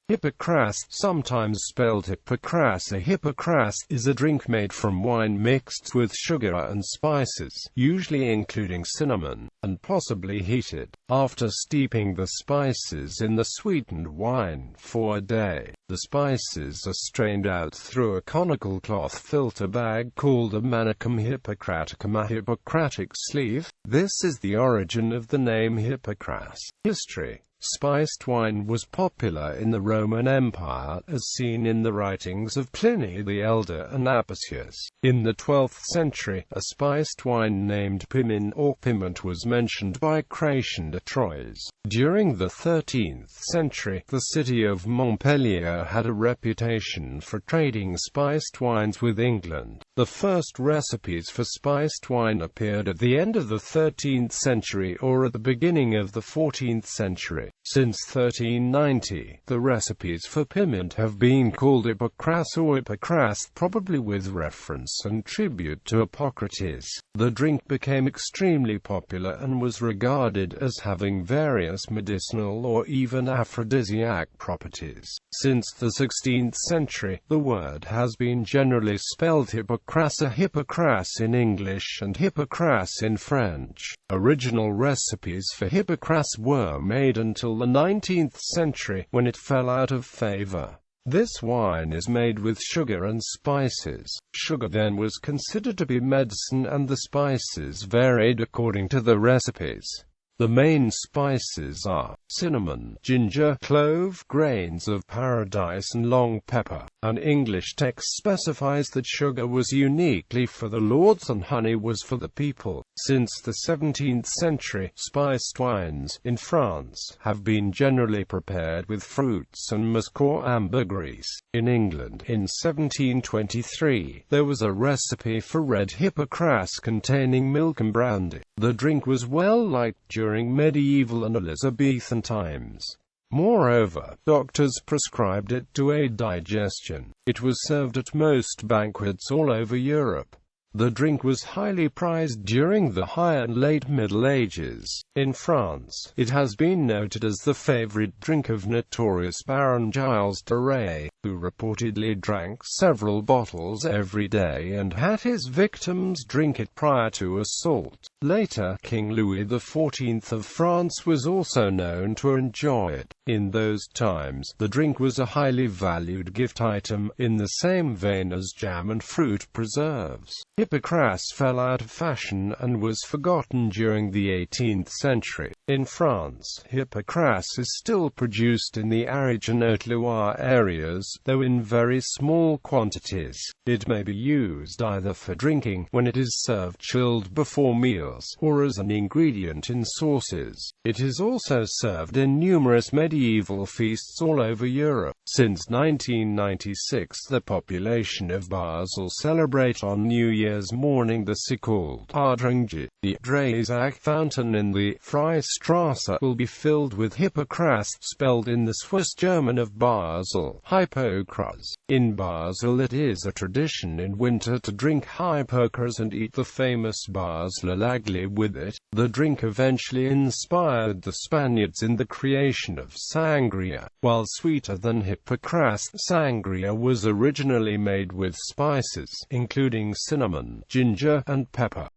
Hippocras, sometimes spelled Hippocras or hippocras, is a drink made from wine mixed with sugar and spices, usually including cinnamon, and possibly heated. After steeping the spices in the sweetened wine for a day, the spices are strained out through a conical cloth filter bag called a manicum hippocraticum, a Hippocratic sleeve. This is the origin of the name Hippocras. History. Spiced wine was popular in the Roman Empire, as seen in the writings of Pliny the Elder and Apicius. In the 12th century, a spiced wine named pimin or piment was mentioned by Cration de Troyes. During the 13th century, the city of Montpellier had a reputation for trading spiced wines with England. The first recipes for spiced wine appeared at the end of the 13th century or at the beginning of the 14th century. Since 1390, the recipes for piment have been called hippocras or hippocras, probably with reference and tribute to Hippocrates. The drink became extremely popular and was regarded as having various medicinal or even aphrodisiac properties. Since the 16th century, the word has been generally spelled hippocras or hippocras in English and hippocras in French. Original recipes for hippocras were made until the 19th century, when it fell out of favor. This wine is made with sugar and spices. Sugar then was considered to be medicine and the spices varied according to the recipes. The main spices are cinnamon, ginger, clove, grains of paradise and long pepper. An English text specifies that sugar was uniquely for the lords and honey was for the people. Since the 17th century, spiced wines, in France, have been generally prepared with fruits and musk or ambergris. In England, in 1723, there was a recipe for red hippocras containing milk and brandy. The drink was well liked during medieval and Elizabethan times. Moreover, doctors prescribed it to aid digestion. It was served at most banquets all over Europe. The drink was highly prized during the High and Late Middle Ages. In France, it has been noted as the favorite drink of notorious Baron Gilles de Rais, who reportedly drank several bottles every day and had his victims drink it prior to assault. Later, King Louis XIV of France was also known to enjoy it. In those times, the drink was a highly valued gift item, in the same vein as jam and fruit preserves. Hippocras fell out of fashion and was forgotten during the 18th century. In France, hippocras is still produced in the Ariège and Haute-Loire areas, though in very small quantities. It may be used either for drinking, when it is served chilled before meals, or as an ingredient in sauces. It is also served in numerous medieval feasts all over Europe. Since 1996, the population of Basel celebrate on New Year's morning the so-called Ardringe. The Dreieck fountain in the Freistrasse will be filled with hippocras, spelled in the Swiss German of Basel, hypocras. In Basel it is a tradition in winter to drink hypocras and eat the famous Basler lagli with it. The drink eventually inspired the Spaniards in the creation of sangria. While sweeter than hippocras, sangria was originally made with spices, including cinnamon, ginger, and pepper.